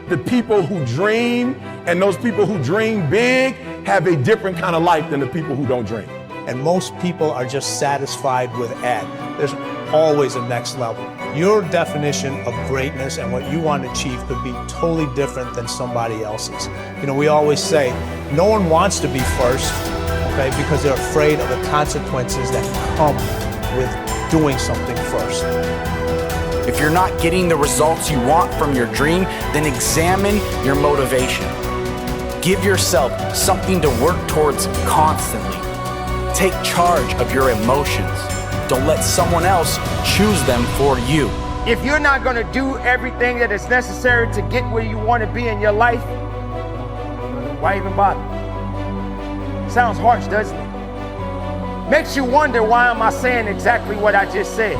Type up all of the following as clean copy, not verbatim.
the people who dream and those people who dream big have a different kind of life than the people who don't dream. And most people are just satisfied with Ed. There's always a next level. Your definition of greatness and what you want to achieve could be totally different than somebody else's. You know, we always say, no one wants to be first, okay, because they're afraid of the consequences that come with doing something first. If you're not getting the results you want from your dream, then examine your motivation. Give yourself something to work towards constantly. Take charge of your emotions. Don't let someone else choose them for you. If you're not going to do everything that is necessary to get where you want to be in your life, why even bother? Sounds harsh, doesn't it? Makes you wonder, why am I saying exactly what I just said?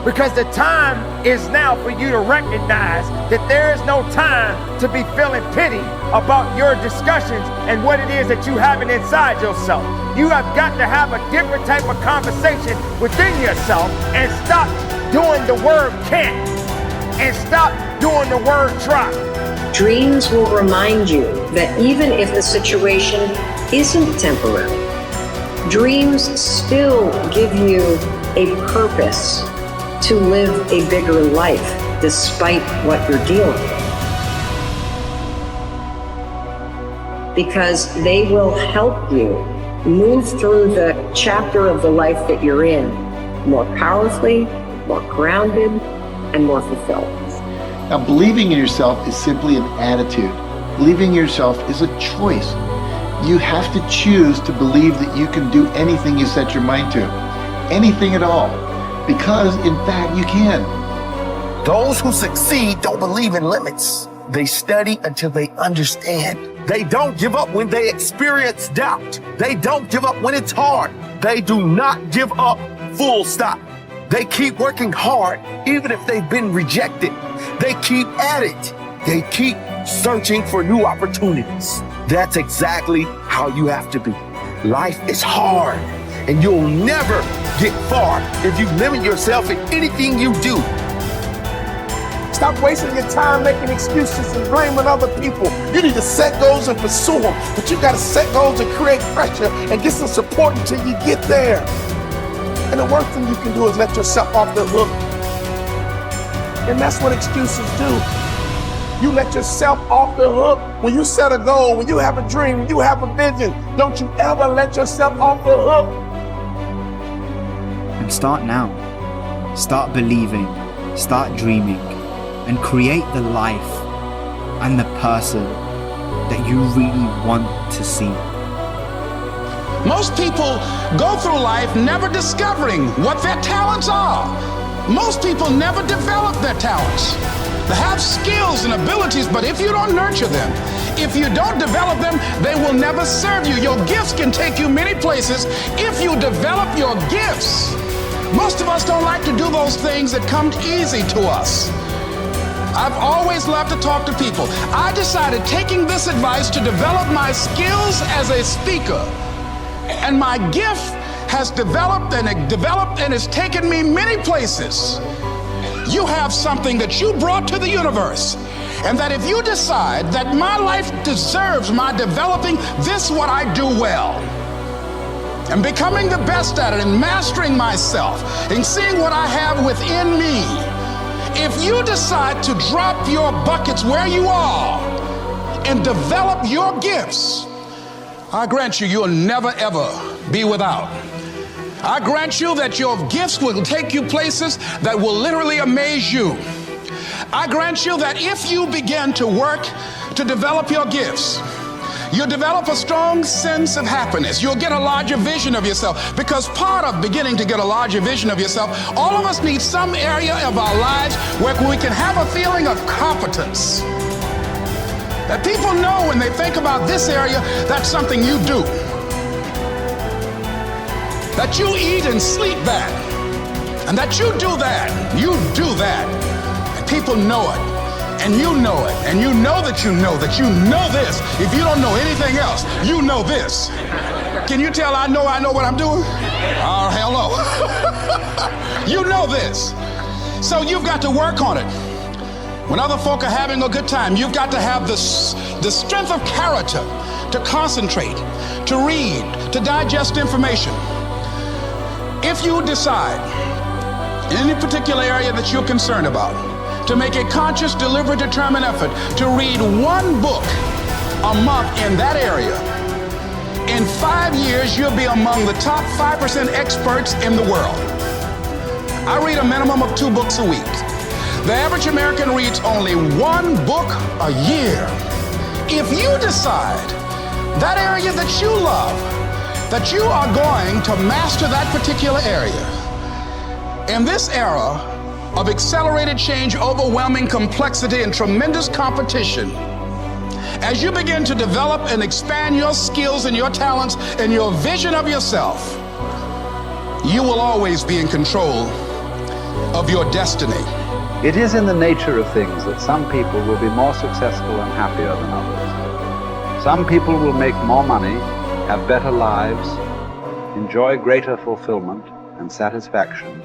Because the time is now for you to recognize that there is no time to be feeling pity about your discussions and what it is that you have inside yourself. You have got to have a different type of conversation within yourself and stop doing the word can't and stop doing the word try. Dreams will remind you that even if the situation isn't temporary, dreams still give you a purpose to live a bigger life despite what you're dealing with. Because they will help you move through the chapter of the life that you're in more powerfully, more grounded, and more fulfilled. Now, believing in yourself is simply an attitude. Believing in yourself is a choice. You have to choose to believe that you can do anything you set your mind to. Anything at all. Because, in fact, you can. Those who succeed don't believe in limits. They study until they understand. They don't give up when they experience doubt. They don't give up when it's hard. They do not give up, full stop. They keep working hard, even if they've been rejected. They keep at it. They keep searching for new opportunities. That's exactly how you have to be. Life is hard, and you'll never get far if you limit yourself in anything you do. Stop wasting your time making excuses and blaming other people. You need to set goals and pursue them, but you gotta set goals and create pressure and get some support until you get there. And the worst thing you can do is let yourself off the hook. And that's what excuses do. You let yourself off the hook. When you set a goal, when you have a dream, when you have a vision, don't you ever let yourself off the hook. And start now. Start believing, start dreaming, and create the life and the person that you really want to see. Most people go through life never discovering what their talents are. Most people never develop their talents. They have skills and abilities, but if you don't nurture them, if you don't develop them, they will never serve you. Your gifts can take you many places if you develop your gifts. Most of us don't like to do those things that come easy to us. I've always loved to talk to people. I decided, taking this advice, to develop my skills as a speaker. And my gift has developed and it's taken me many places. You have something that you brought to the universe. And that if you decide that my life deserves my developing this, what I do well, and becoming the best at it, and mastering myself, and seeing what I have within me, if you decide to drop your buckets where you are and develop your gifts, I grant you, you'll never ever be without. I grant you that your gifts will take you places that will literally amaze you. I grant you that if you begin to work to develop your gifts, you'll develop a strong sense of happiness. You'll get a larger vision of yourself, because part of beginning to get a larger vision of yourself, all of us need some area of our lives where we can have a feeling of competence. That people know when they think about this area, that's something you do. That you eat and sleep that. And that you do that. You do that. And people know it. And you know it. And you know that you know that you know this. If you don't know anything else, you know this. Can you tell I know what I'm doing? Oh, hello. You know this. So you've got to work on it. When other folk are having a good time, you've got to have the strength of character to concentrate, to read, to digest information. If you decide in any particular area that you're concerned about, to make a conscious, deliberate, determined effort to read one book a month in that area, in 5 years, you'll be among the top 5% experts in the world. I read a minimum of 2 books a week. The average American reads only 1 book a year. If you decide that area that you love, that you are going to master that particular area, in this era of accelerated change, overwhelming complexity, and tremendous competition, as you begin to develop and expand your skills and your talents and your vision of yourself, you will always be in control of your destiny. It is in the nature of things that some people will be more successful and happier than others. Some people will make more money, have better lives, enjoy greater fulfillment and satisfaction,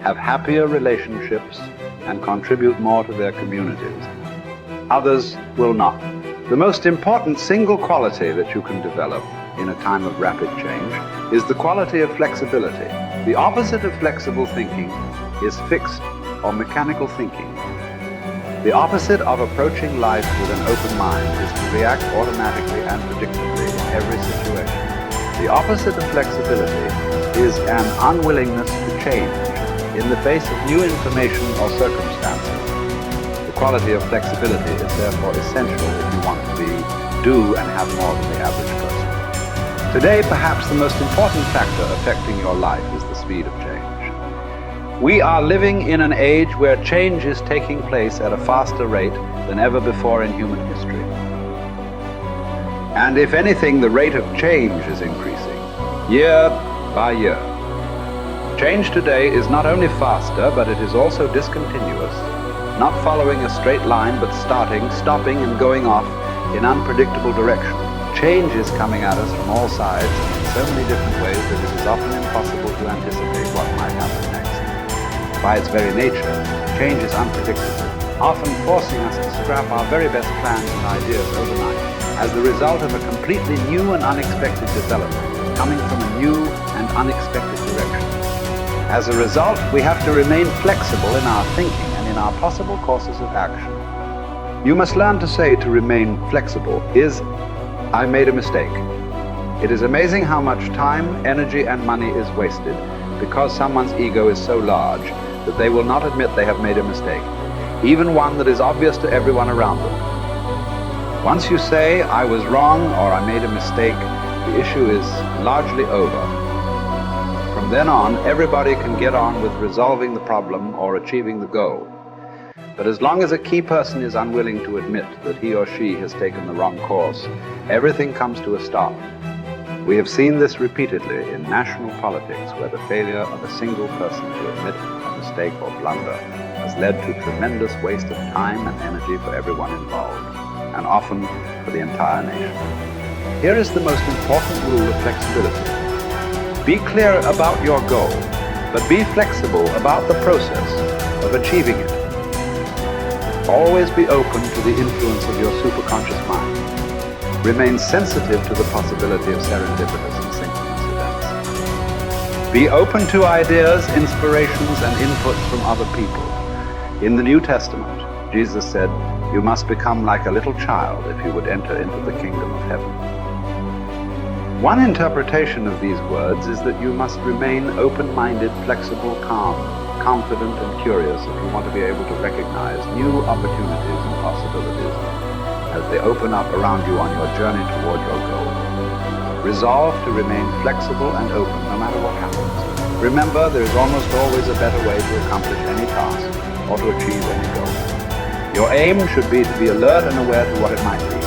have happier relationships, and contribute more to their communities. Others will not. The most important single quality that you can develop in a time of rapid change is the quality of flexibility. The opposite of flexible thinking is fixed or mechanical thinking. The opposite of approaching life with an open mind is to react automatically and predictably in every situation. The opposite of flexibility is an unwillingness to change in the face of new information or circumstances. The quality of flexibility is therefore essential if you want to do and have more than the average person. Today, perhaps the most important factor affecting your life is the speed of change. We are living in an age where change is taking place at a faster rate than ever before in human history. And if anything, the rate of change is increasing, year by year. Change today is not only faster, but it is also discontinuous, not following a straight line, but starting, stopping, and going off in unpredictable direction. Change is coming at us from all sides in so many different ways that it is often impossible to anticipate what might happen next. By its very nature, change is unpredictable, often forcing us to scrap our very best plans and ideas overnight as the result of a completely new and unexpected development coming from a new and unexpected direction. As a result, we have to remain flexible in our thinking and in our possible courses of action. You must learn to say to remain flexible is, I made a mistake. It is amazing how much time, energy, and money is wasted because someone's ego is so large that they will not admit they have made a mistake, even one that is obvious to everyone around them. Once you say, I was wrong or I made a mistake, the issue is largely over. From then on, everybody can get on with resolving the problem or achieving the goal. But as long as a key person is unwilling to admit that he or she has taken the wrong course, everything comes to a stop. We have seen this repeatedly in national politics, where the failure of a single person to admit a mistake or blunder has led to tremendous waste of time and energy for everyone involved, and often for the entire nation. Here is the most important rule of flexibility. Be clear about your goal, but be flexible about the process of achieving it. Always be open to the influence of your superconscious mind. Remain sensitive to the possibility of serendipitous and synchronous events. Be open to ideas, inspirations, and inputs from other people. In the New Testament, Jesus said, you must become like a little child if you would enter into the kingdom of heaven. One interpretation of these words is that you must remain open-minded, flexible, calm, confident, and curious if you want to be able to recognize new opportunities and possibilities as they open up around you on your journey toward your goal. Resolve to remain flexible and open no matter what happens. Remember, there is almost always a better way to accomplish any task or to achieve any goal. Your aim should be to be alert and aware to what it might be,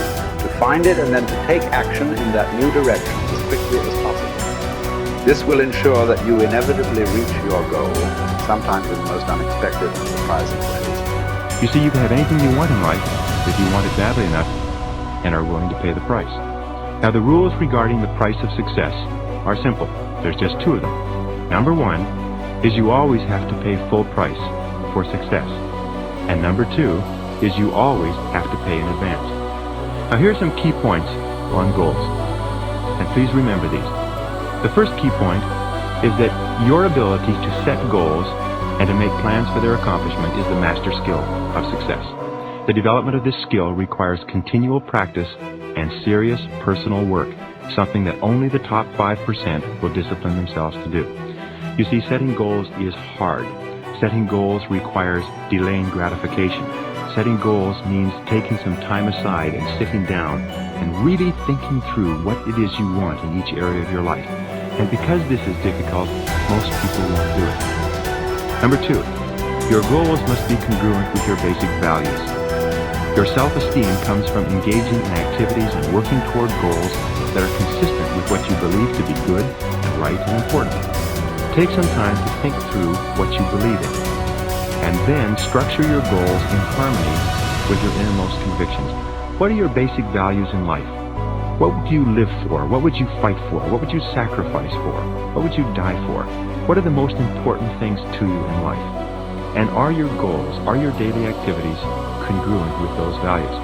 to find it and then to take action in that new direction as quickly as possible. This will ensure that you inevitably reach your goal, sometimes in the most unexpected and surprising ways. You see, you can have anything you want in life if you want it badly enough and are willing to pay the price. Now, the rules regarding the price of success are simple. There's just 2 of them. Number 1 is you always have to pay full price for success. And number 2 is you always have to pay in advance. Now here are some key points on goals, and please remember these. The first key point is that your ability to set goals and to make plans for their accomplishment is the master skill of success. The development of this skill requires continual practice and serious personal work, something that only the top 5% will discipline themselves to do. You see, setting goals is hard. Setting goals requires delaying gratification. Setting goals means taking some time aside and sitting down and really thinking through what it is you want in each area of your life. And because this is difficult, most people won't do it. Number 2, your goals must be congruent with your basic values. Your self-esteem comes from engaging in activities and working toward goals that are consistent with what you believe to be good and right and important. Take some time to think through what you believe in, and then structure your goals in harmony with your innermost convictions. What are your basic values in life? What would you live for? What would you fight for? What would you sacrifice for? What would you die for? What are the most important things to you in life? And are your goals, are your daily activities congruent with those values?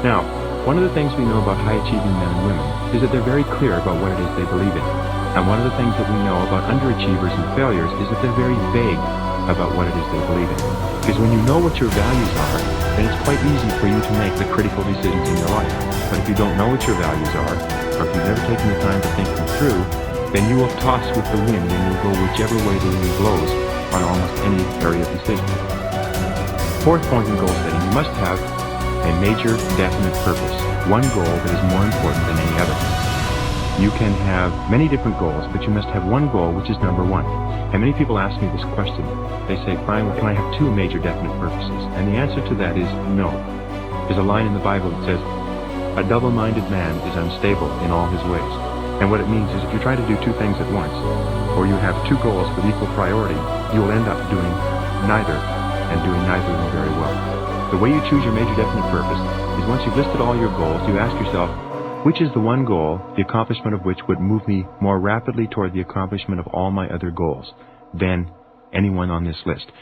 Now, one of the things we know about high-achieving men and women is that they're very clear about what it is they believe in. And one of the things that we know about underachievers and failures is that they're very vague about what it is they believe in. Because when you know what your values are, then it's quite easy for you to make the critical decisions in your life. But if you don't know what your values are, or if you've never taken the time to think them through, then you will toss with the wind and you'll go whichever way the wind blows on almost any area of decision. Fourth point in goal setting, you must have a major, definite purpose, one goal that is more important than any other. You can have many different goals, but you must have one goal which is number one. And many people ask me this question. They say, fine, well, can I have two major definite purposes? And the answer to that is no. There's a line in the Bible that says, a double-minded man is unstable in all his ways. And what it means is if you try to do two things at once, or you have two goals with equal priority, you will end up doing neither, and doing neither of them very well. The way you choose your major definite purpose is once you've listed all your goals, you ask yourself, which is the one goal, the accomplishment of which would move me more rapidly toward the accomplishment of all my other goals than anyone on this list?